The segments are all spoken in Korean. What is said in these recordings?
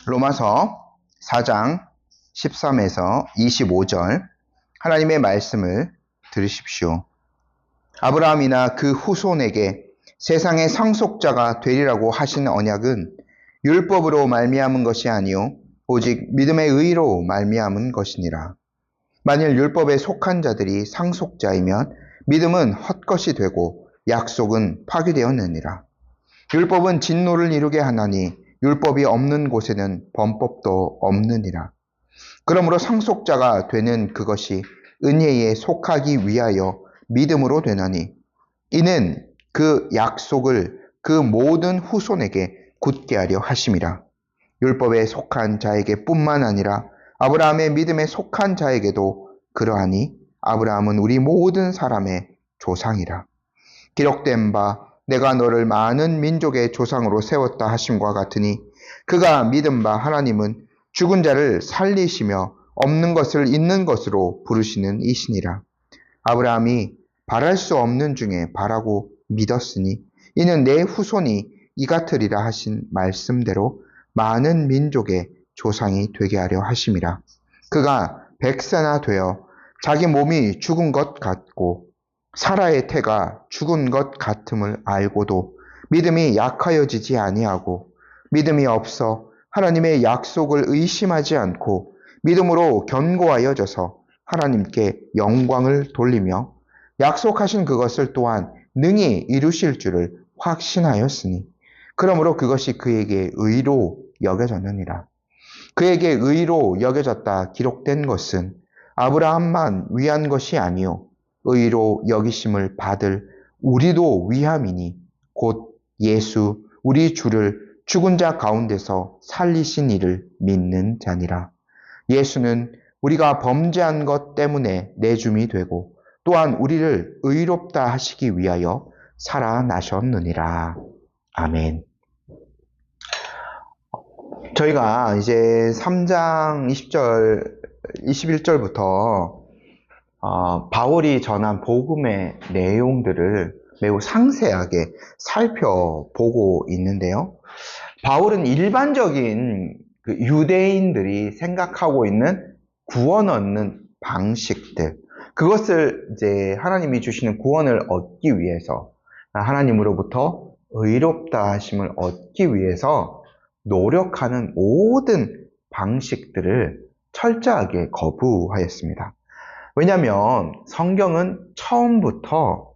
로마서 4장 13에서 25절 하나님의 말씀을 들으십시오. 아브라함이나 그 후손에게 세상의 상속자가 되리라고 하신 언약은 율법으로 말미암은 것이 아니요 오직 믿음의 의로 말미암은 것이니라. 만일 율법에 속한 자들이 상속자이면 믿음은 헛것이 되고 약속은 파기되었느니라. 율법은 진노를 이루게 하나니 율법이 없는 곳에는 범법도 없느니라. 그러므로 상속자가 되는 그것이 은혜에 속하기 위하여 믿음으로 되나니 이는 그 약속을 그 모든 후손에게 굳게 하려 하심이라. 율법에 속한 자에게 뿐만 아니라 아브라함의 믿음에 속한 자에게도 그러하니 아브라함은 우리 모든 사람의 조상이라. 기록된 바 내가 너를 많은 민족의 조상으로 세웠다 하심과 같으니 그가 믿은 바 하나님은 죽은 자를 살리시며 없는 것을 있는 것으로 부르시는 이시니라. 아브라함이 바랄 수 없는 중에 바라고 믿었으니 이는 내 후손이 이 같으리라 하신 말씀대로 많은 민족의 조상이 되게 하려 하심이라. 그가 백세나 되어 자기 몸이 죽은 것 같고 사라의 태가 죽은 것 같음을 알고도 믿음이 약하여지지 아니하고 믿음이 없어 하나님의 약속을 의심하지 않고 믿음으로 견고하여져서 하나님께 영광을 돌리며 약속하신 그것을 또한 능히 이루실 줄을 확신하였으니 그러므로 그것이 그에게 의로 여겨졌느니라. 그에게 의로 여겨졌다 기록된 것은 아브라함만 위한 것이 아니요 의로 여기심을 받을 우리도 위함이니 곧 예수 우리 주를 죽은 자 가운데서 살리신 이를 믿는 자니라. 예수는 우리가 범죄한 것 때문에 내줌이 되고 또한 우리를 의롭다 하시기 위하여 살아나셨느니라. 아멘. 저희가 이제 3장 20절, 21절부터 바울이 전한 복음의 내용들을 매우 상세하게 살펴보고 있는데요. 바울은 일반적인 유대인들이 생각하고 있는 구원 얻는 방식들, 그것을 이제 하나님이 주시는 구원을 얻기 위해서, 하나님으로부터 의롭다 하심을 얻기 위해서 노력하는 모든 방식들을 철저하게 거부하였습니다. 왜냐하면 성경은 처음부터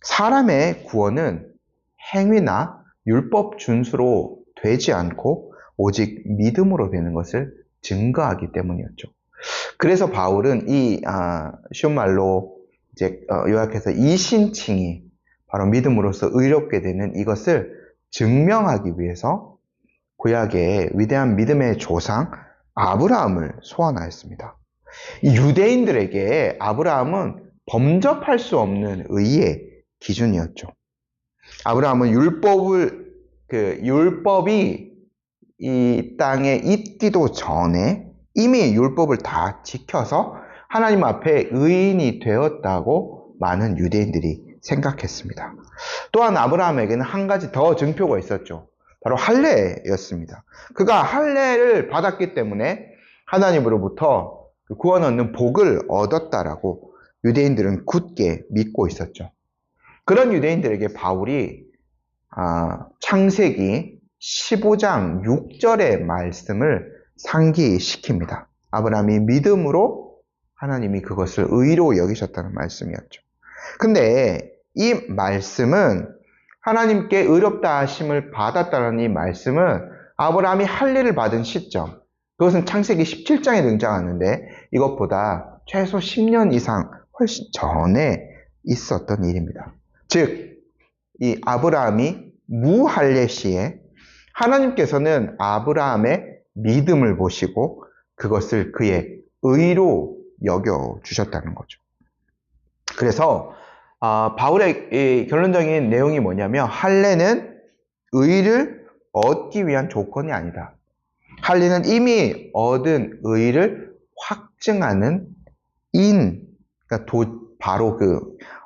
사람의 구원은 행위나 율법 준수로 되지 않고 오직 믿음으로 되는 것을 증거하기 때문이었죠. 그래서 바울은 쉬운 말로 이제 요약해서 이신칭이 바로 믿음으로써 의롭게 되는 이것을 증명하기 위해서 구약의 위대한 믿음의 조상 아브라함을 소환하였습니다. 이 유대인들에게 아브라함은 범접할 수 없는 의의 기준이었죠. 아브라함은 율법이 이 땅에 있기도 전에 이미 율법을 다 지켜서 하나님 앞에 의인이 되었다고 많은 유대인들이 생각했습니다. 또한 아브라함에게는 한 가지 더 증표가 있었죠. 바로 할례였습니다. 그가 할례를 받았기 때문에 하나님으로부터 구원 얻는 복을 얻었다라고 유대인들은 굳게 믿고 있었죠. 그런 유대인들에게 바울이 창세기 15장 6절의 말씀을 상기시킵니다. 아브라함이 믿음으로 하나님이 그것을 의로 여기셨다는 말씀이었죠. 근데 이 말씀은 하나님께 의롭다 하심을 받았다는 이 말씀은 아브라함이 할례를 받은 시점, 그것은 창세기 17장에 등장하는데 이것보다 최소 10년 이상 훨씬 전에 있었던 일입니다. 즉, 이 아브라함이 무할례 시에 하나님께서는 아브라함의 믿음을 보시고 그것을 그의 의로 여겨주셨다는 거죠. 그래서 바울의 이 결론적인 내용이 뭐냐면 할례는 의를 얻기 위한 조건이 아니다. 할례는 이미 얻은 의를 확증하는 그러니까 바로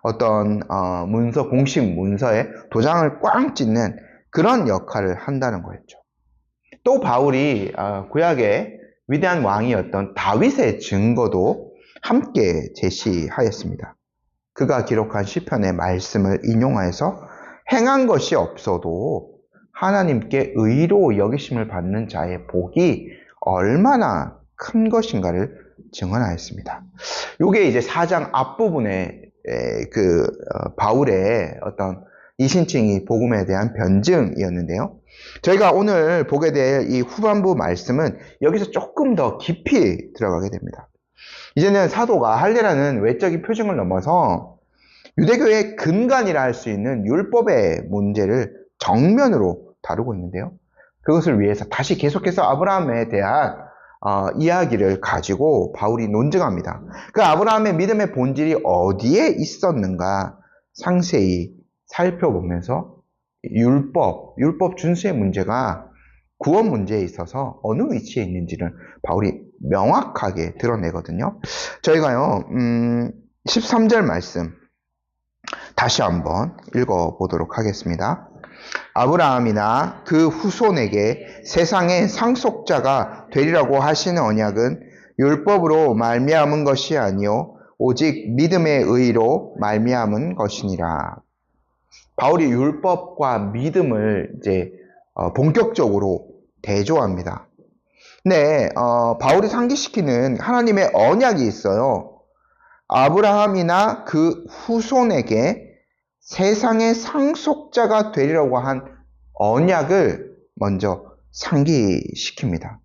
어떤 문서, 공식 문서에 도장을 꽝 찍는 그런 역할을 한다는 거였죠. 또 바울이 구약의 위대한 왕이었던 다윗의 증거도 함께 제시하였습니다. 그가 기록한 시편의 말씀을 인용하여서 행한 것이 없어도 하나님께 의로 여기심을 받는 자의 복이 얼마나 큰 것인가를 증언하였습니다. 이게 이제 4장 앞부분에 바울의 어떤 이신칭이 복음에 대한 변증이었는데요. 저희가 오늘 보게 될 이 후반부 말씀은 여기서 조금 더 깊이 들어가게 됩니다. 이제는 사도가 할례라는 외적인 표징을 넘어서 유대교의 근간이라 할 수 있는 율법의 문제를 정면으로 다루고 있는데요. 그것을 위해서 다시 계속해서 아브라함에 대한 이야기를 가지고 바울이 논증합니다. 그 아브라함의 믿음의 본질이 어디에 있었는가 상세히 살펴보면서 율법 준수의 문제가 구원 문제에 있어서 어느 위치에 있는지를 바울이 명확하게 드러내거든요. 저희가요 13절 말씀 다시 한번 읽어보도록 하겠습니다. 아브라함이나 그 후손에게 세상의 상속자가 되리라고 하시는 언약은 율법으로 말미암은 것이 아니요 오직 믿음의 의로 말미암은 것이니라. 바울이 율법과 믿음을 이제 본격적으로 대조합니다. 네, 바울이 상기시키는 하나님의 언약이 있어요. 아브라함이나 그 후손에게 세상의 상속자가 되리라고 한 언약을 먼저 상기시킵니다.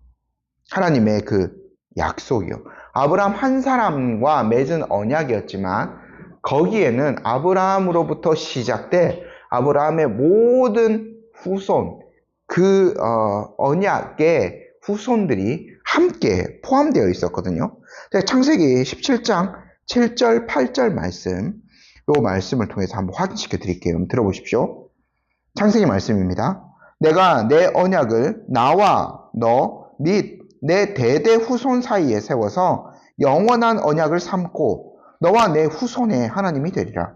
하나님의 그 약속이요. 아브라함 한 사람과 맺은 언약이었지만 거기에는 아브라함으로부터 시작돼 아브라함의 모든 후손, 그 언약의 후손들이 함께 포함되어 있었거든요. 창세기 17장 7절, 8절 말씀, 이 말씀을 통해서 한번 확인시켜 드릴게요. 들어보십시오. 창세기 말씀입니다. 내가 내 언약을 나와 너 및 내 대대 후손 사이에 세워서 영원한 언약을 삼고 너와 내 후손의 하나님이 되리라.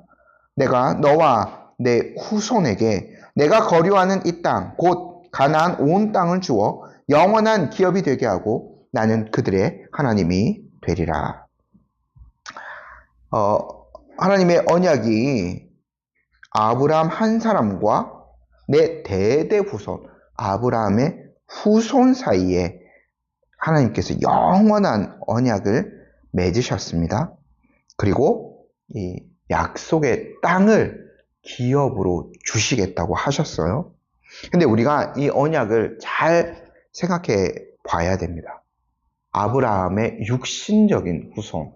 내가 너와 내 후손에게 내가 거류하는 이 땅, 곧 가나안 온 땅을 주어 영원한 기업이 되게 하고 나는 그들의 하나님이 되리라. 하나님의 언약이 아브라함 한 사람과 내 대대 후손, 아브라함의 후손 사이에 하나님께서 영원한 언약을 맺으셨습니다. 그리고 이 약속의 땅을 기업으로 주시겠다고 하셨어요. 근데 우리가 이 언약을 잘 생각해 봐야 됩니다. 아브라함의 육신적인 후손,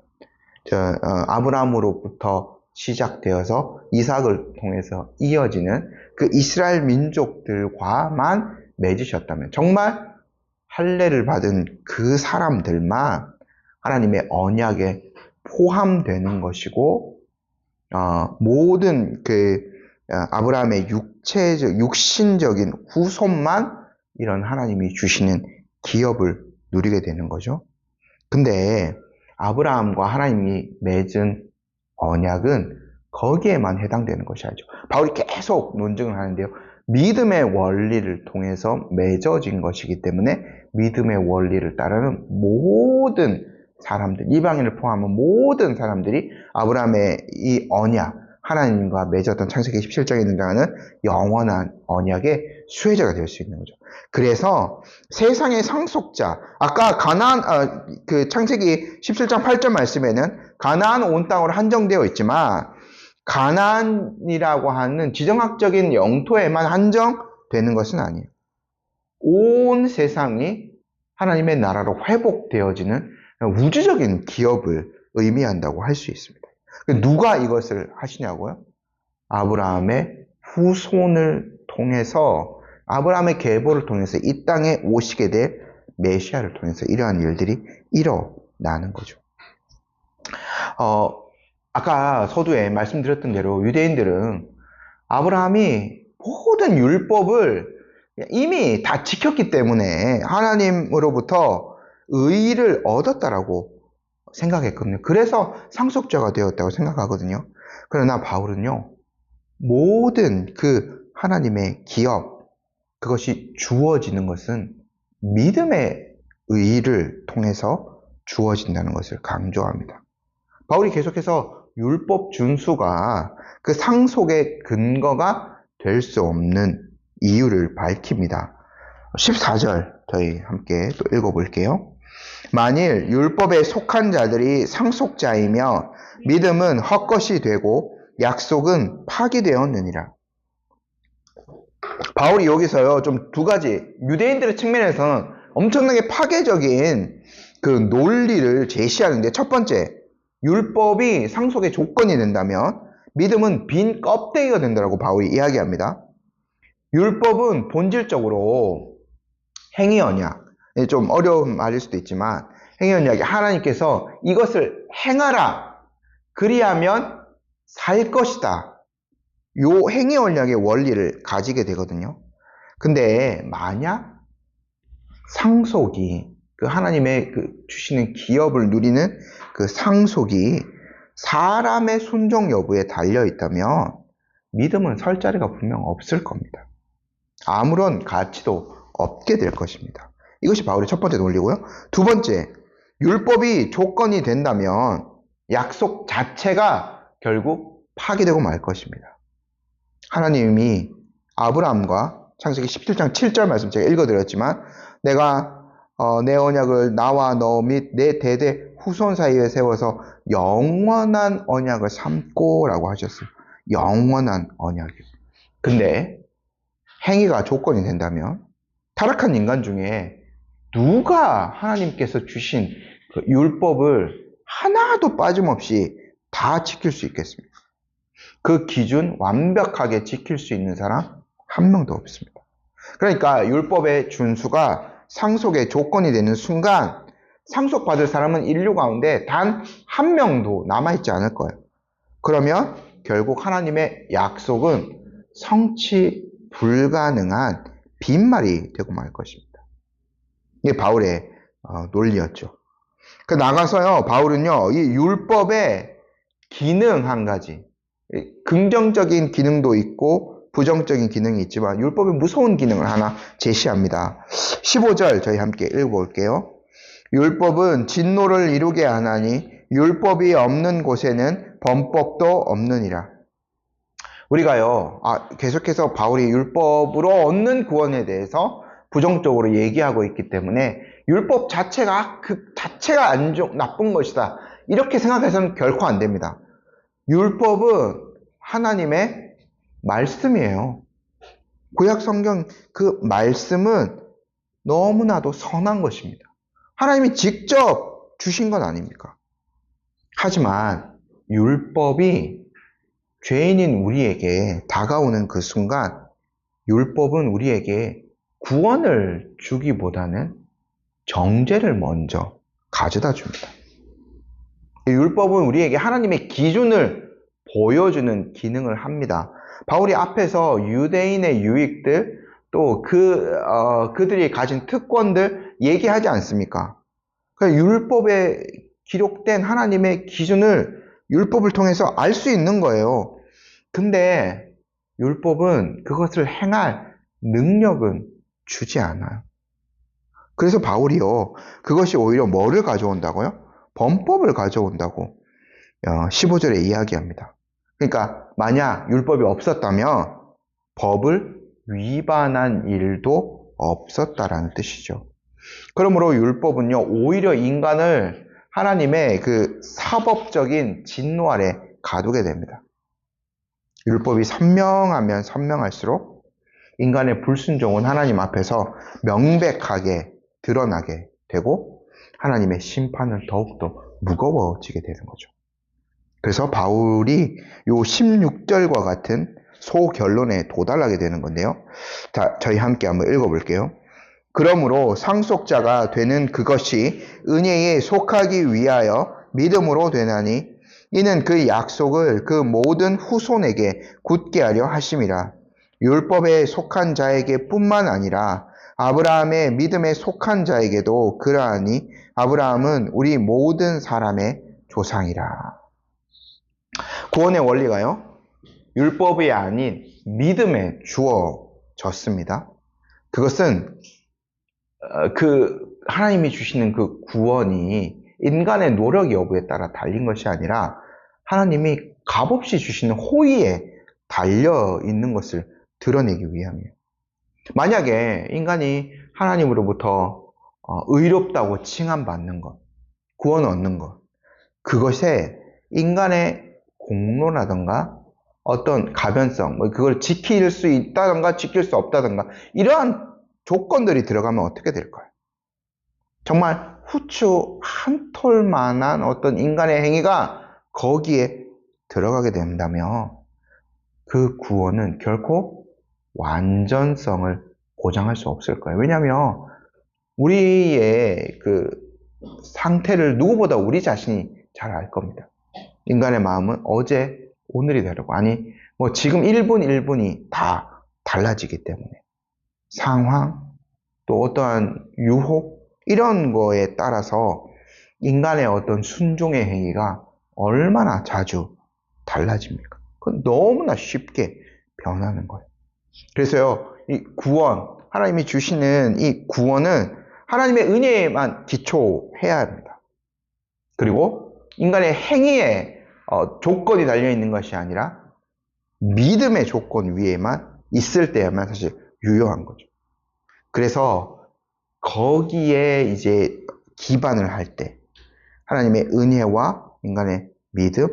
아브라함으로부터 시작되어서 이삭을 통해서 이어지는 그 이스라엘 민족들과만 맺으셨다면 정말 할례를 받은 그 사람들만 하나님의 언약에 포함되는 것이고 모든 그 아브라함의 육신적인 후손만 이런 하나님이 주시는 기업을 누리게 되는 거죠. 근데 아브라함과 하나님이 맺은 언약은 거기에만 해당되는 것이 아니죠. 바울이 계속 논증을 하는데요. 믿음의 원리를 통해서 맺어진 것이기 때문에 믿음의 원리를 따르는 모든 사람들, 이방인을 포함한 모든 사람들이 아브라함의 이 언약, 하나님과 맺었던 창세기 17장에 등장하는 영원한 언약의 수혜자가 될 수 있는 거죠. 그래서 세상의 상속자, 아까 그 창세기 17장 8절 말씀에는 가나안 온 땅으로 한정되어 있지만 가나안이라고 하는 지정학적인 영토에만 한정되는 것은 아니에요. 온 세상이 하나님의 나라로 회복되어지는 우주적인 기업을 의미한다고 할 수 있습니다. 누가 이것을 하시냐고요? 아브라함의 후손을 통해서, 아브라함의 계보를 통해서 이 땅에 오시게 될 메시아를 통해서 이러한 일들이 일어나는 거죠. 아까 서두에 말씀드렸던 대로 유대인들은 아브라함이 모든 율법을 이미 다 지켰기 때문에 하나님으로부터 의의를 얻었다라고 생각했거든요. 그래서 상속자가 되었다고 생각하거든요. 그러나 바울은요, 모든 그 하나님의 기업, 그것이 주어지는 것은 믿음의 의를 통해서 주어진다는 것을 강조합니다. 바울이 계속해서 율법 준수가 그 상속의 근거가 될 수 없는 이유를 밝힙니다. 14절 저희 함께 또 읽어볼게요. 만일 율법에 속한 자들이 상속자이며 믿음은 헛것이 되고 약속은 파기되었느니라. 바울이 여기서요, 좀 두 가지, 유대인들의 측면에서는 엄청나게 파괴적인 그 논리를 제시하는데, 첫 번째, 율법이 상속의 조건이 된다면 믿음은 빈 껍데기가 된다고 바울이 이야기합니다. 율법은 본질적으로 행위 언약, 좀 어려운 말일 수도 있지만 행위 언약이 하나님께서 이것을 행하라, 그리하면 살 것이다, 요 행위 언약의 원리를 가지게 되거든요. 근데 만약 상속이, 그 하나님의 그 주시는 기업을 누리는 그 상속이 사람의 순종 여부에 달려 있다면 믿음은 설 자리가 분명 없을 겁니다. 아무런 가치도 없게 될 것입니다. 이것이 바울의 첫 번째 논리고요. 두 번째, 율법이 조건이 된다면 약속 자체가 결국 파기되고 말 것입니다. 하나님이 아브라함과 창세기 17장 7절 말씀 제가 읽어드렸지만, 내가 내 언약을 나와 너 및 내 대대 후손 사이에 세워서 영원한 언약을 삼고 라고 하셨어요. 영원한 언약이요. 근데 행위가 조건이 된다면 타락한 인간 중에 누가 하나님께서 주신 그 율법을 하나도 빠짐없이 다 지킬 수 있겠습니까? 그 기준 완벽하게 지킬 수 있는 사람 한 명도 없습니다. 그러니까 율법의 준수가 상속의 조건이 되는 순간 상속받을 사람은 인류 가운데 단 한 명도 남아있지 않을 거예요. 그러면 결국 하나님의 약속은 성취 불가능한 빈말이 되고 말 것입니다. 이게 바울의 논리였죠. 그 나가서요, 바울은요, 이 율법의 기능 한 가지, 긍정적인 기능도 있고 부정적인 기능이 있지만 율법의 무서운 기능을 하나 제시합니다. 15절 저희 함께 읽어볼게요. 율법은 진노를 이루게 하나니 율법이 없는 곳에는 범법도 없느니라. 우리가요, 계속해서 바울이 율법으로 얻는 구원에 대해서 부정적으로 얘기하고 있기 때문에 율법 자체가 나쁜 것이다, 이렇게 생각해서는 결코 안 됩니다. 율법은 하나님의 말씀이에요. 구약 성경 그 말씀은 너무나도 선한 것입니다. 하나님이 직접 주신 건 아닙니까? 하지만 율법이 죄인인 우리에게 다가오는 그 순간 율법은 우리에게 구원을 주기보다는 정죄를 먼저 가져다 줍니다. 율법은 우리에게 하나님의 기준을 보여주는 기능을 합니다. 바울이 앞에서 유대인의 유익들, 또 그들이 가진 특권들 얘기하지 않습니까? 그러니까 율법에 기록된 하나님의 기준을 율법을 통해서 알 수 있는 거예요. 근데 율법은 그것을 행할 능력은 주지 않아요. 그래서 바울이요, 그것이 오히려 뭐를 가져온다고요? 범법을 가져온다고 15절에 이야기합니다. 그러니까 만약 율법이 없었다면 법을 위반한 일도 없었다라는 뜻이죠. 그러므로 율법은요, 오히려 인간을 하나님의 그 사법적인 진노 아래 가두게 됩니다. 율법이 선명하면 선명할수록 인간의 불순종은 하나님 앞에서 명백하게 드러나게 되고 하나님의 심판은 더욱더 무거워지게 되는 거죠. 그래서 바울이 요 16절과 같은 소결론에 도달하게 되는 건데요. 자, 저희 함께 한번 읽어볼게요. 그러므로 상속자가 되는 그것이 은혜에 속하기 위하여 믿음으로 되나니 이는 그 약속을 그 모든 후손에게 굳게 하려 하심이라. 율법에 속한 자에게 뿐만 아니라 아브라함의 믿음에 속한 자에게도 그러하니 아브라함은 우리 모든 사람의 조상이라. 구원의 원리가요, 율법이 아닌 믿음에 주어졌습니다. 그것은 하나님이 주시는 그 구원이 인간의 노력 여부에 따라 달린 것이 아니라 하나님이 값없이 주시는 호의에 달려 있는 것을 드러내기 위함이에요. 만약에 인간이 하나님으로부터 의롭다고 칭함받는 것, 구원 얻는 것, 그것에 인간의 공로라든가 어떤 가변성, 그걸 지킬 수 있다든가 지킬 수 없다든가 이러한 조건들이 들어가면 어떻게 될까요? 정말 후추 한 톨만한 어떤 인간의 행위가 거기에 들어가게 된다면 그 구원은 결코 완전성을 보장할 수 없을 거예요. 왜냐하면 우리의 그 상태를 누구보다 우리 자신이 잘 알 겁니다. 인간의 마음은 어제 오늘이 다르고, 아니 뭐 지금 1분 1분이 다 달라지기 때문에 상황 또 어떠한 유혹 이런 거에 따라서 인간의 어떤 순종의 행위가 얼마나 자주 달라집니까? 그건 너무나 쉽게 변하는 거예요. 그래서요, 이 구원, 하나님이 주시는 이 구원은 하나님의 은혜에만 기초해야 합니다. 그리고 인간의 행위에 조건이 달려있는 것이 아니라 믿음의 조건 위에만 있을 때야만 사실 유효한 거죠. 그래서 거기에 이제 기반을 할 때 하나님의 은혜와 인간의 믿음,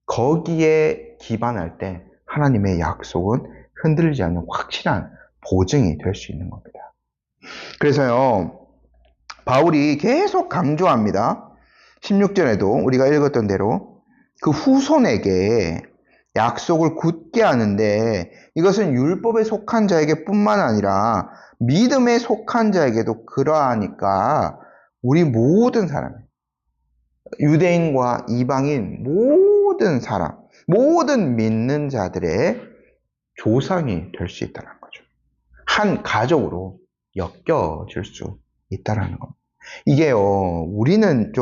거기에 기반할 때 하나님의 약속은 흔들리지 않는 확실한 보증이 될 수 있는 겁니다. 그래서요, 바울이 계속 강조합니다. 16절에도 우리가 읽었던 대로 그 후손에게 약속을 굳게 하는데 이것은 율법에 속한 자에게 뿐만 아니라 믿음에 속한 자에게도 그러하니까 우리 모든 사람, 유대인과 이방인 모든 사람, 모든 믿는 자들의 조상이 될 수 있다는 거죠. 한 가족으로 엮여질 수 있다는 겁니다. 이게요, 우리는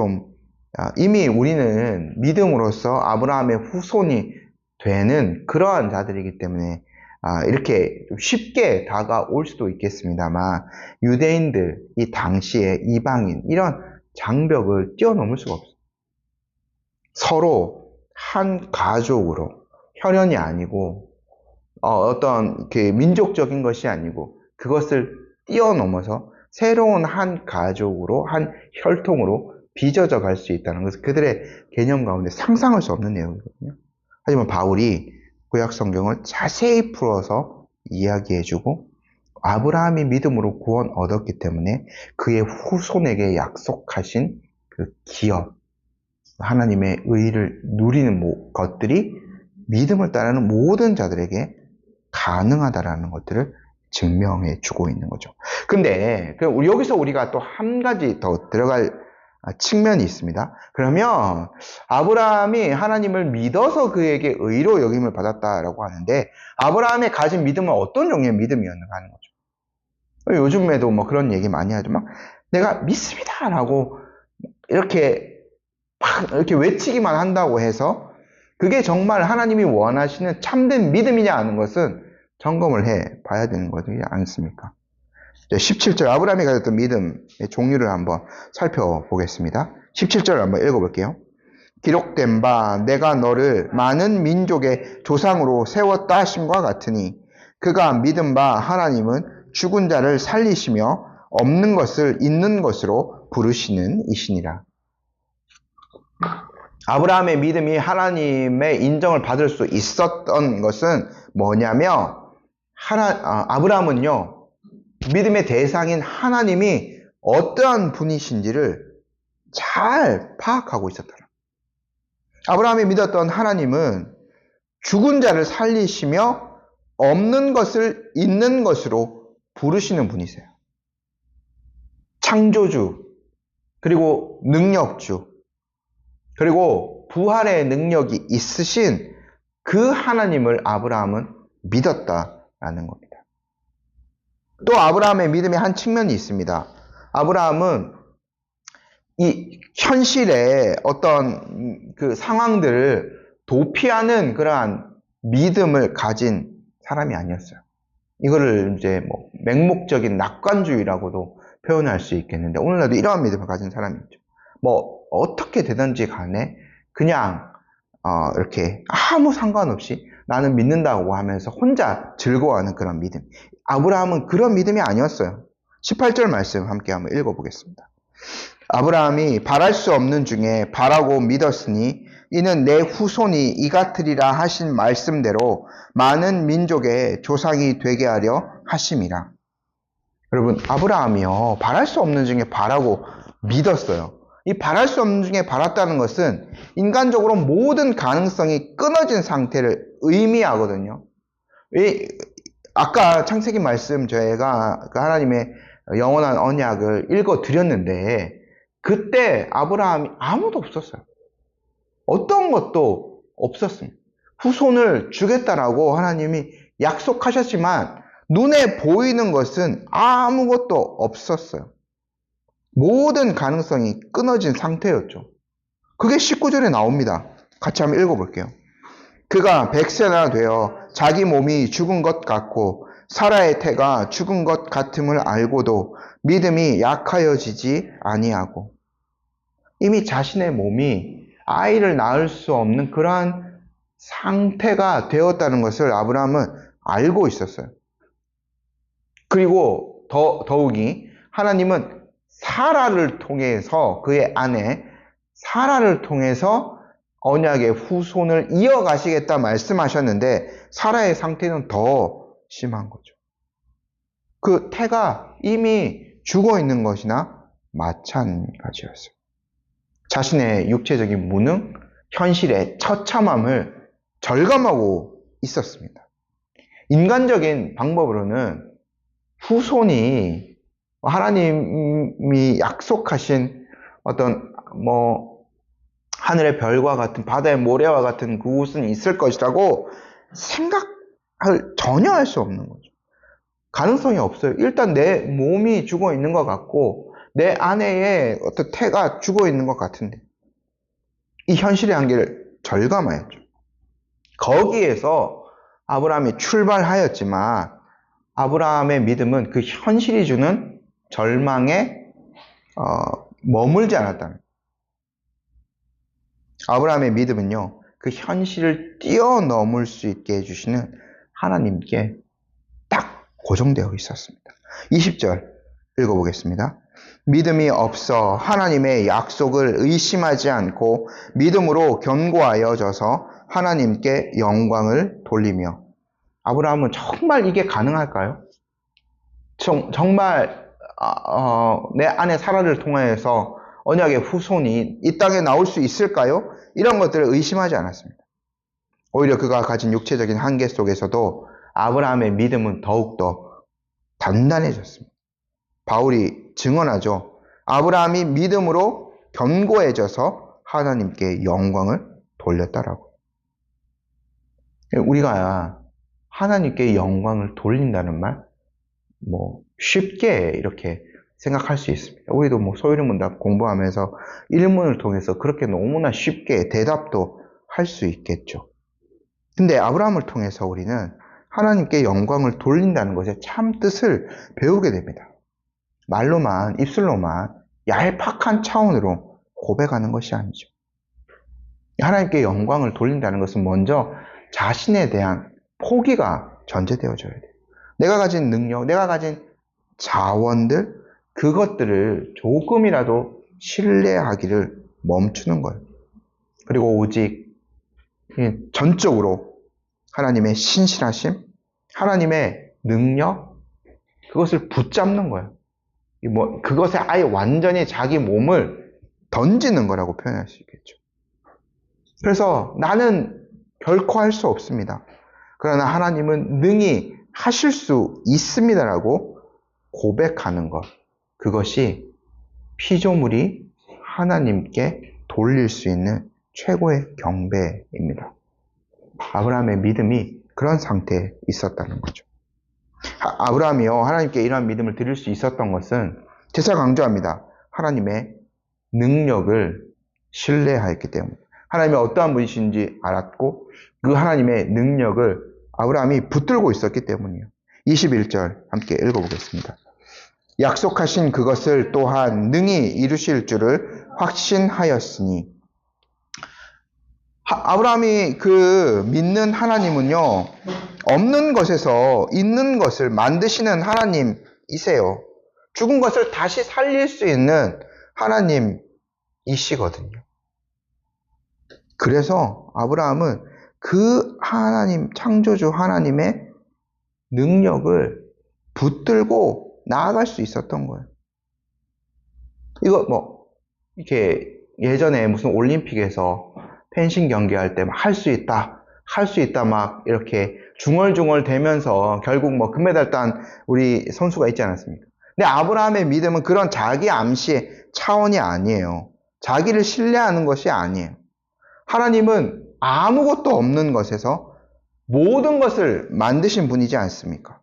이미 우리는 믿음으로써 아브라함의 후손이 되는 그러한 자들이기 때문에 이렇게 쉽게 다가올 수도 있겠습니다만 유대인들, 이 당시에 이방인 이런 장벽을 뛰어넘을 수가 없어요. 서로 한 가족으로 혈연이 아니고 어떤 그 민족적인 것이 아니고 그것을 뛰어넘어서 새로운 한 가족으로 한 혈통으로 빚어져 갈 수 있다는 것은 그들의 개념 가운데 상상할 수 없는 내용이거든요. 하지만 바울이 구약 성경을 자세히 풀어서 이야기해주고 아브라함이 믿음으로 구원 얻었기 때문에 그의 후손에게 약속하신 그 기업, 하나님의 의를 누리는 것들이 믿음을 따르는 모든 자들에게 가능하다라는 것들을 증명해 주고 있는 거죠. 근데 여기서 우리가 또 한 가지 더 들어갈 측면이 있습니다. 그러면 아브라함이 하나님을 믿어서 그에게 의로 여김을 받았다라고 하는데 아브라함의 가진 믿음은 어떤 종류의 믿음이었는가 하는 거죠. 요즘에도 뭐 그런 얘기 많이 하죠. 막 내가 믿습니다 라고 이렇게 외치기만 한다고 해서 그게 정말 하나님이 원하시는 참된 믿음이냐 하는 것은 점검을 해 봐야 되는 거지 않습니까? 17절 아브라함이 가졌던 믿음의 종류를 한번 살펴보겠습니다. 17절을 한번 읽어볼게요. 기록된 바 내가 너를 많은 민족의 조상으로 세웠다 하심과 같으니 그가 믿은 바 하나님은 죽은 자를 살리시며 없는 것을 있는 것으로 부르시는 이시니라. 아브라함의 믿음이 하나님의 인정을 받을 수 있었던 것은 뭐냐면 아브라함은요 믿음의 대상인 하나님이 어떠한 분이신지를 잘 파악하고 있었더라. 아브라함이 믿었던 하나님은 죽은 자를 살리시며 없는 것을 있는 것으로 부르시는 분이세요. 창조주, 그리고 능력주, 그리고 부활의 능력이 있으신 그 하나님을 아브라함은 믿었다라는 겁니다. 또 아브라함의 믿음의 한 측면이 있습니다. 아브라함은 이 현실의 어떤 그 상황들을 도피하는 그러한 믿음을 가진 사람이 아니었어요. 이거를 이제 뭐 맹목적인 낙관주의라고도 표현할 수 있겠는데, 오늘날도 이러한 믿음을 가진 사람이 있죠. 뭐 어떻게 되든지 간에 그냥 이렇게 아무 상관없이 나는 믿는다고 하면서 혼자 즐거워하는 그런 믿음. 아브라함은 그런 믿음이 아니었어요. 18절 말씀 함께 한번 읽어보겠습니다. 아브라함이 바랄 수 없는 중에 바라고 믿었으니 이는 내 후손이 이같으리라 하신 말씀대로 많은 민족의 조상이 되게 하려 하심이라. 여러분, 아브라함이요, 바랄 수 없는 중에 바라고 믿었어요. 이 바랄 수 없는 중에 바랐다는 것은 인간적으로 모든 가능성이 끊어진 상태를 의미하거든요. 아까 창세기 말씀 저희가 하나님의 영원한 언약을 읽어드렸는데, 그때 아브라함이 아무도 없었어요. 어떤 것도 없었습니다. 후손을 주겠다라고 하나님이 약속하셨지만 눈에 보이는 것은 아무것도 없었어요. 모든 가능성이 끊어진 상태였죠. 그게 19절에 나옵니다. 같이 한번 읽어볼게요. 그가 100세나 되어 자기 몸이 죽은 것 같고 사라의 태가 죽은 것 같음을 알고도 믿음이 약하여지지 아니하고, 이미 자신의 몸이 아이를 낳을 수 없는 그러한 상태가 되었다는 것을 아브라함은 알고 있었어요. 그리고 더욱이 하나님은 사라를 통해서, 그의 아내 사라를 통해서 언약의 후손을 이어가시겠다 말씀하셨는데, 사라의 상태는 더 심한 거죠. 그 태가 이미 죽어 있는 것이나 마찬가지였어요. 자신의 육체적인 무능, 현실의 처참함을 절감하고 있었습니다. 인간적인 방법으로는 후손이 하나님이 약속하신 어떤 하늘의 별과 같은, 바다의 모래와 같은 그곳은 있을 것이라고 생각을 전혀 할 수 없는 거죠. 가능성이 없어요. 일단 내 몸이 죽어 있는 것 같고 내 아내의 어떤 태가 죽어 있는 것 같은데, 이 현실의 한계를 절감하였죠. 거기에서 아브라함이 출발하였지만 아브라함의 믿음은 그 현실이 주는 절망에 머물지 않았다는 거예요. 아브라함의 믿음은요, 그 현실을 뛰어넘을 수 있게 해주시는 하나님께 딱 고정되어 있었습니다. 20절 읽어보겠습니다. 믿음이 없어 하나님의 약속을 의심하지 않고 믿음으로 견고하여져서 하나님께 영광을 돌리며. 아브라함은 정말 이게 가능할까요? 정말 내 아내 사라를 통하여서 언약의 후손이 이 땅에 나올 수 있을까요? 이런 것들을 의심하지 않았습니다. 오히려 그가 가진 육체적인 한계 속에서도 아브라함의 믿음은 더욱더 단단해졌습니다. 바울이 증언하죠. 아브라함이 믿음으로 견고해져서 하나님께 영광을 돌렸다라고. 우리가 하나님께 영광을 돌린다는 말, 쉽게 이렇게 생각할 수 있습니다. 우리도 소유문답 공부하면서 일문을 통해서 그렇게 너무나 쉽게 대답도 할 수 있겠죠. 근데 아브라함을 통해서 우리는 하나님께 영광을 돌린다는 것의 참 뜻을 배우게 됩니다. 말로만, 입술로만 얄팍한 차원으로 고백하는 것이 아니죠. 하나님께 영광을 돌린다는 것은 먼저 자신에 대한 포기가 전제되어져야 돼요. 내가 가진 능력, 내가 가진 자원들, 그것들을 조금이라도 신뢰하기를 멈추는 거예요. 그리고 오직 전적으로 하나님의 신실하심, 하나님의 능력, 그것을 붙잡는 거예요. 그것에 아예 완전히 자기 몸을 던지는 거라고 표현할 수 있겠죠. 그래서 나는 결코 할 수 없습니다. 그러나 하나님은 능히 하실 수 있습니다라고 고백하는 것, 그것이 피조물이 하나님께 돌릴 수 있는 최고의 경배입니다. 아브라함의 믿음이 그런 상태에 있었다는 거죠. 아브라함이요, 하나님께 이러한 믿음을 드릴 수 있었던 것은, 제사 강조합니다, 하나님의 능력을 신뢰하였기 때문에. 하나님이 어떠한 분이신지 알았고 그 하나님의 능력을 아브라함이 붙들고 있었기 때문이에요. 21절 함께 읽어보겠습니다. 약속하신 그것을 또한 능히 이루실 줄을 확신하였으니. 아브라함이 그 믿는 하나님은요, 없는 것에서 있는 것을 만드시는 하나님이세요. 죽은 것을 다시 살릴 수 있는 하나님이시거든요. 그래서 아브라함은 그 하나님, 창조주 하나님의 능력을 붙들고 나아갈 수 있었던 거예요. 이거 이렇게 예전에 무슨 올림픽에서 펜싱 경기할 때 할 수 있다, 할 수 있다 막 이렇게 중얼중얼 대면서 결국 금메달 딴 우리 선수가 있지 않았습니까? 근데 아브라함의 믿음은 그런 자기 암시의 차원이 아니에요. 자기를 신뢰하는 것이 아니에요. 하나님은 아무것도 없는 것에서 모든 것을 만드신 분이지 않습니까?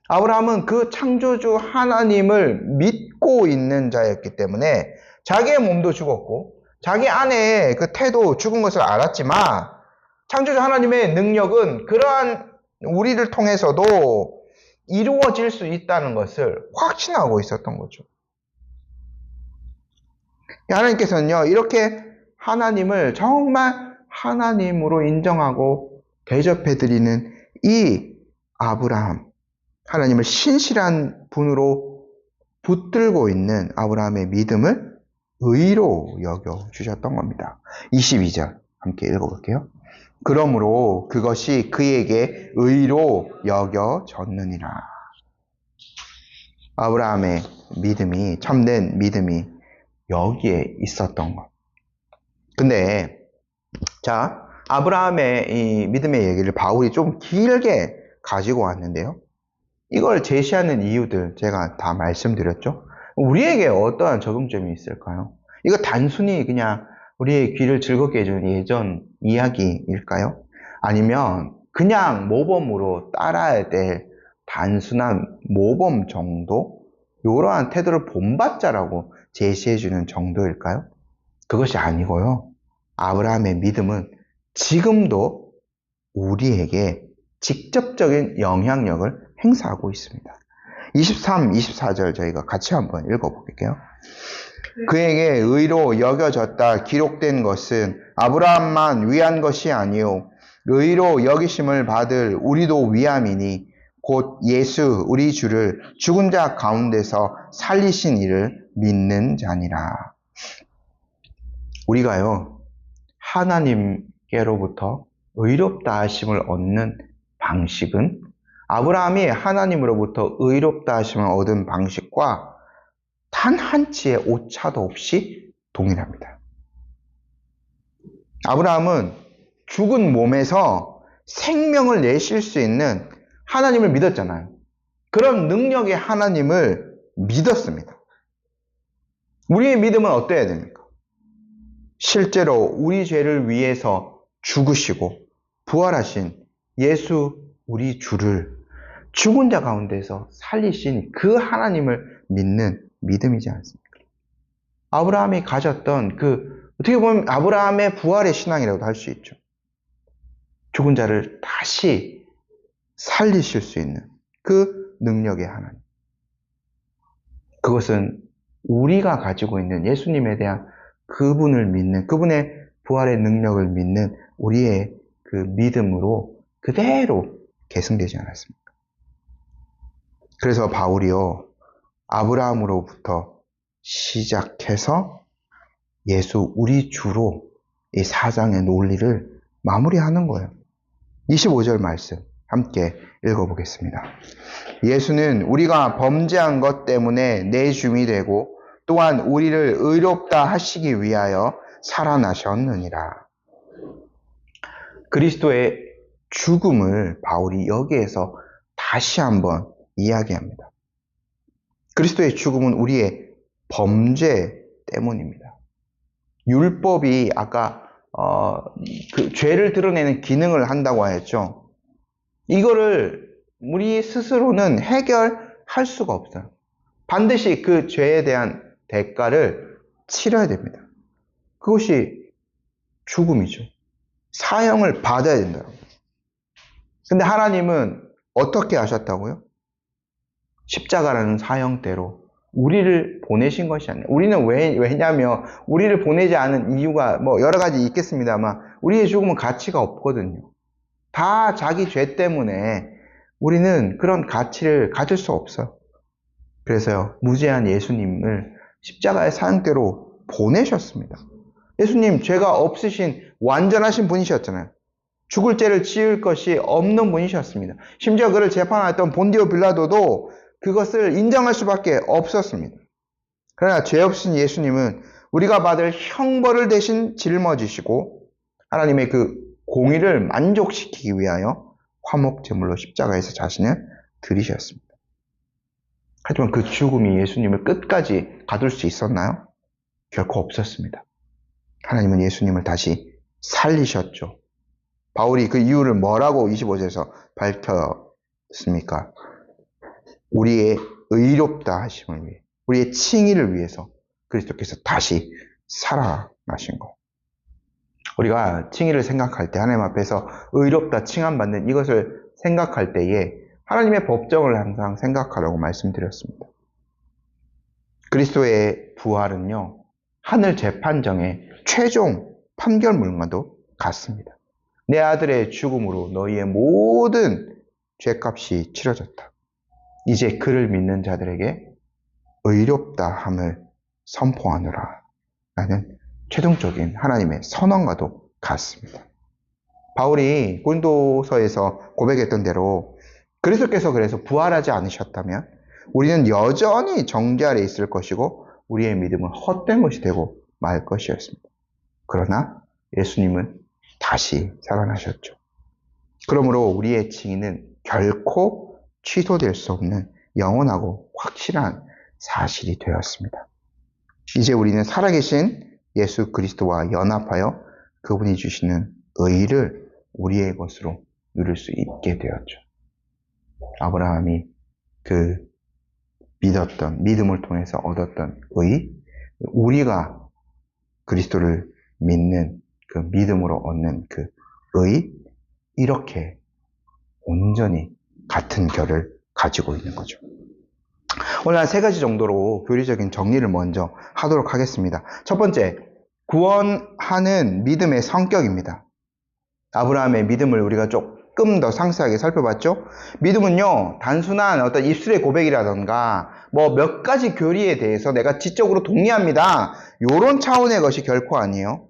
아브라함은 그 창조주 하나님을 믿고 있는 자였기 때문에 자기의 몸도 죽었고 자기 아내의 그 태도 죽은 것을 알았지만 창조주 하나님의 능력은 그러한 우리를 통해서도 이루어질 수 있다는 것을 확신하고 있었던 거죠. 하나님께서는요, 이렇게 하나님을 정말 하나님으로 인정하고 대접해드리는 이 아브라함, 하나님을 신실한 분으로 붙들고 있는 아브라함의 믿음을 의로 여겨주셨던 겁니다. 22절 함께 읽어볼게요. 그러므로 그것이 그에게 의로 여겨졌느니라. 아브라함의 믿음이, 참된 믿음이 여기에 있었던 것. 근데 자, 아브라함의 이 믿음의 얘기를 바울이 좀 길게 가지고 왔는데요. 이걸 제시하는 이유들 제가 다 말씀드렸죠. 우리에게 어떠한 적용점이 있을까요? 이거 단순히 그냥 우리의 귀를 즐겁게 해주는 예전 이야기일까요? 아니면 그냥 모범으로 따라야 될 단순한 모범 정도? 이러한 태도를 본받자라고 제시해주는 정도일까요? 그것이 아니고요. 아브라함의 믿음은 지금도 우리에게 직접적인 영향력을 행사하고 있습니다. 23, 24절 저희가 같이 한번 읽어볼게요. 그에게 의로 여겨졌다 기록된 것은 아브라함만 위한 것이 아니요 의로 여기심을 받을 우리도 위함이니 곧 예수 우리 주를 죽은 자 가운데서 살리신 이를 믿는 자니라. 우리가요, 하나님께로부터 의롭다 하심을 얻는 방식은 아브라함이 하나님으로부터 의롭다 하심을 얻은 방식과 단 한치의 오차도 없이 동일합니다. 아브라함은 죽은 몸에서 생명을 내실 수 있는 하나님을 믿었잖아요. 그런 능력의 하나님을 믿었습니다. 우리의 믿음은 어때야 됩니까? 실제로 우리 죄를 위해서 죽으시고 부활하신 예수 우리 주를 죽은 자 가운데서 살리신 그 하나님을 믿는 믿음이지 않습니까? 아브라함이 가졌던 어떻게 보면 아브라함의 부활의 신앙이라고도 할 수 있죠. 죽은 자를 다시 살리실 수 있는 그 능력의 하나님. 그것은 우리가 가지고 있는 예수님에 대한 그분을 믿는, 그분의 부활의 능력을 믿는 우리의 그 믿음으로 그대로 계승되지 않았습니까? 그래서 바울이요, 아브라함으로부터 시작해서 예수 우리 주로 이 사장의 논리를 마무리하는 거예요. 25절 말씀 함께 읽어보겠습니다. 예수는 우리가 범죄한 것 때문에 내 주이 되고 또한 우리를 의롭다 하시기 위하여 살아나셨느니라. 그리스도의 죽음을 바울이 여기에서 다시 한번 이야기합니다. 그리스도의 죽음은 우리의 범죄 때문입니다. 율법이 아까 그 죄를 드러내는 기능을 한다고 하였죠. 이거를 우리 스스로는 해결할 수가 없어요. 반드시 그 죄에 대한 대가를 치러야 됩니다. 그것이 죽음이죠. 사형을 받아야 된다고. 근데 하나님은 어떻게 하셨다고요? 십자가라는 사형대로 우리를 보내신 것이 아니에요. 우리는 왜냐면 우리를 보내지 않은 이유가 뭐 여러 가지 있겠습니다만 우리의 죽음은 가치가 없거든요. 다 자기 죄 때문에 우리는 그런 가치를 가질 수 없어요. 그래서요, 무죄한 예수님을 십자가의 사형대로 보내셨습니다. 예수님 죄가 없으신 완전하신 분이셨잖아요. 죽을 죄를 지을 것이 없는 분이셨습니다. 심지어 그를 재판하였던 본디오 빌라도도 그것을 인정할 수밖에 없었습니다. 그러나 죄 없으신 예수님은 우리가 받을 형벌을 대신 짊어지시고 하나님의 그 공의를 만족시키기 위하여 화목제물로 십자가에서 자신을 들이셨습니다. 하지만 그 죽음이 예수님을 끝까지 가둘 수 있었나요? 결코 없었습니다. 하나님은 예수님을 다시 살리셨죠. 바울이 그 이유를 뭐라고 25절에서 밝혔습니까? 우리의 의롭다 하심을 위해, 우리의 칭의를 위해서 그리스도께서 다시 살아나신 것. 우리가 칭의를 생각할 때, 하나님 앞에서 의롭다 칭함받는 이것을 생각할 때에 하나님의 법정을 항상 생각하라고 말씀드렸습니다. 그리스도의 부활은요, 하늘 재판정의 최종 판결문과도 같습니다. 내 아들의 죽음으로 너희의 모든 죄값이 치러졌다. 이제 그를 믿는 자들에게 의롭다 함을 선포하노라 라는 최종적인 하나님의 선언과도 같습니다. 바울이 고린도서에서 고백했던 대로 그리스도께서 그래서 부활하지 않으셨다면 우리는 여전히 정죄 아래 있을 것이고 우리의 믿음은 헛된 것이 되고 말 것이었습니다. 그러나 예수님은 다시 살아나셨죠. 그러므로 우리의 칭의는 결코 취소될 수 없는 영원하고 확실한 사실이 되었습니다. 이제 우리는 살아계신 예수 그리스도와 연합하여 그분이 주시는 의를 우리의 것으로 누릴 수 있게 되었죠. 아브라함이 그 믿음을 통해서 얻었던 의, 우리가 그리스도를 믿는 그 믿음으로 얻는 그 의, 이렇게 온전히 같은 결을 가지고 있는 거죠. 오늘 한 3가지 정도로 교리적인 정리를 먼저 하도록 하겠습니다. 첫 번째, 구원하는 믿음의 성격입니다. 아브라함의 믿음을 우리가 조금 더 상세하게 살펴봤죠. 믿음은요, 단순한 어떤 입술의 고백이라던가 뭐 몇 가지 교리에 대해서 내가 지적으로 동의합니다, 이런 차원의 것이 결코 아니에요.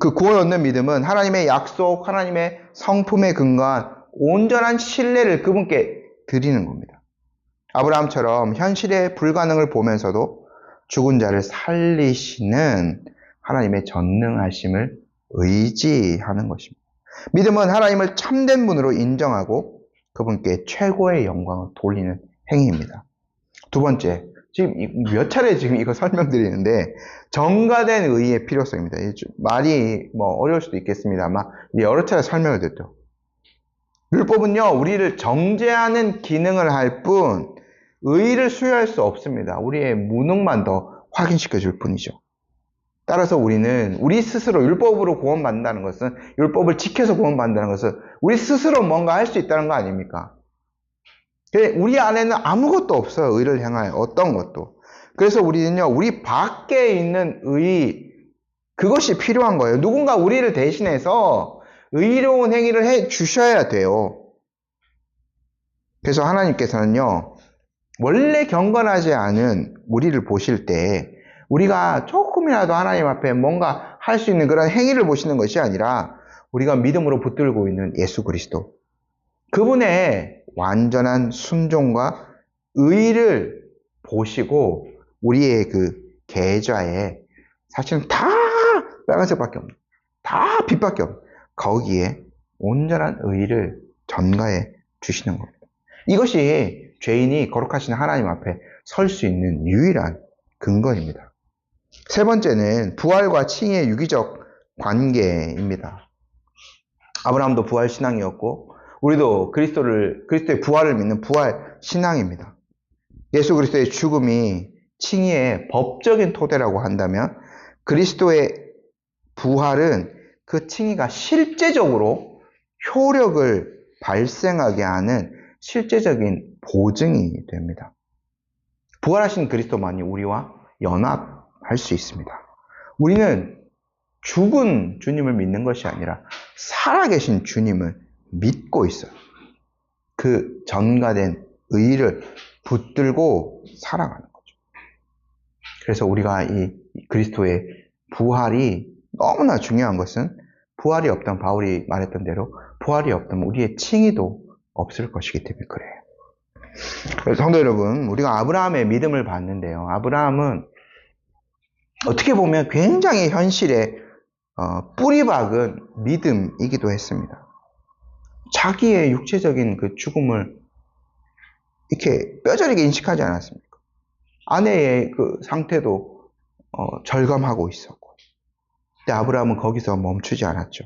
그 구원 얻는 믿음은 하나님의 약속, 하나님의 성품에 근거한 온전한 신뢰를 그분께 드리는 겁니다. 아브라함처럼 현실의 불가능을 보면서도 죽은 자를 살리시는 하나님의 전능하심을 의지하는 것입니다. 믿음은 하나님을 참된 분으로 인정하고 그분께 최고의 영광을 돌리는 행위입니다. 두 번째, 지금 몇 차례 지금 이거 설명드리는데 정가된 의의 필요성입니다. 말이 뭐 어려울 수도 있겠습니다만 여러 차례 설명을 드렸죠. 율법은요, 우리를 정죄하는 기능을 할 뿐 의를 수여할 수 없습니다. 우리의 무능만 더 확인시켜 줄 뿐이죠. 따라서 우리는 우리 스스로 율법으로 구원받는다는 것은, 율법을 지켜서 구원받는다는 것은 우리 스스로 뭔가 할 수 있다는 거 아닙니까? 우리 안에는 아무것도 없어요. 의를 향할 어떤 것도. 그래서 우리는요, 우리 밖에 있는 의, 그것이 필요한 거예요. 누군가 우리를 대신해서 의로운 행위를 해 주셔야 돼요. 그래서 하나님께서는요, 원래 경건하지 않은 우리를 보실 때 우리가 조금이라도 하나님 앞에 뭔가 할 수 있는 그런 행위를 보시는 것이 아니라 우리가 믿음으로 붙들고 있는 예수 그리스도, 그분의 완전한 순종과 의를 보시고 우리의 그 계좌에 사실은 다 빨간색밖에 없는, 다 빛밖에 없는, 거기에 온전한 의를 전가해 주시는 겁니다. 이것이 죄인이 거룩하신 하나님 앞에 설 수 있는 유일한 근거입니다. 세 번째는 부활과 칭의의 유기적 관계입니다. 아브라함도 부활 신앙이었고 우리도 그리스도의 부활을 믿는 부활 신앙입니다. 예수 그리스도의 죽음이 칭의의 법적인 토대라고 한다면 그리스도의 부활은 그 칭의가 실제적으로 효력을 발생하게 하는 실제적인 보증이 됩니다. 부활하신 그리스도만이 우리와 연합할 수 있습니다. 우리는 죽은 주님을 믿는 것이 아니라 살아계신 주님을 믿고 있어요. 그 전가된 의를 붙들고 살아가는 거죠. 그래서 우리가 이 그리스도의 부활이 너무나 중요한 것은 부활이 없다면 바울이 말했던 대로 부활이 없다면 우리의 칭의도 없을 것이기 때문에 그래요. 성도 여러분, 우리가 아브라함의 믿음을 봤는데요. 아브라함은 어떻게 보면 굉장히 현실에 뿌리박은 믿음이기도 했습니다. 자기의 육체적인 그 죽음을 이렇게 뼈저리게 인식하지 않았습니까? 아내의 그 상태도 절감하고 있었고. 근데 아브라함은 거기서 멈추지 않았죠.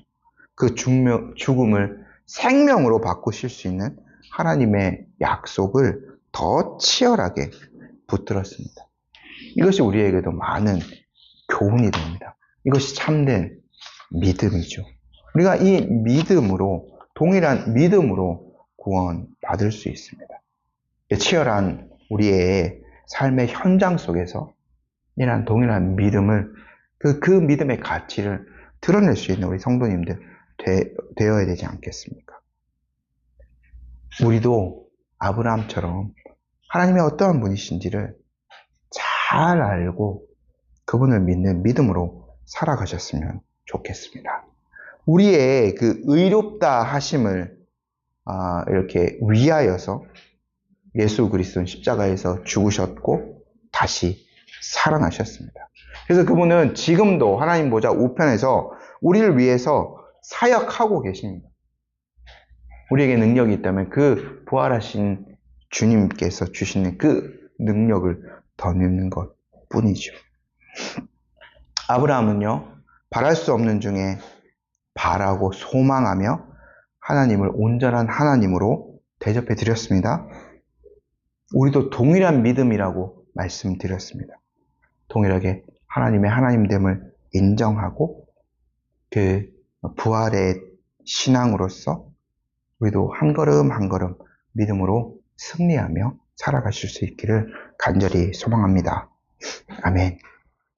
그 죽음을 생명으로 바꾸실 수 있는 하나님의 약속을 더 치열하게 붙들었습니다. 이것이 우리에게도 많은 교훈이 됩니다. 이것이 참된 믿음이죠. 우리가 이 믿음으로, 동일한 믿음으로 구원받을 수 있습니다. 치열한 우리의 삶의 현장 속에서 이러한 동일한 믿음을, 그 믿음의 가치를 드러낼 수 있는 우리 성도님들 되어야 되지 않겠습니까? 우리도 아브라함처럼 하나님이 어떠한 분이신지를 잘 알고 그분을 믿는 믿음으로 살아가셨으면 좋겠습니다. 우리의 그 의롭다 하심을 이렇게 위하여서 예수 그리스도는 십자가에서 죽으셨고 다시 살아나셨습니다. 그래서 그분은 지금도 하나님 보좌 우편에서 우리를 위해서 사역하고 계십니다. 우리에게 능력이 있다면 그 부활하신 주님께서 주시는 그 능력을 더누는 것 뿐이죠. 아브라함은요, 바랄 수 없는 중에 바라고 소망하며 하나님을 온전한 하나님으로 대접해 드렸습니다. 우리도 동일한 믿음이라고 말씀드렸습니다. 동일하게 하나님의 하나님됨을 인정하고 그 부활의 신앙으로서 우리도 한 걸음 한 걸음 믿음으로 승리하며 살아가실 수 있기를 간절히 소망합니다. 아멘.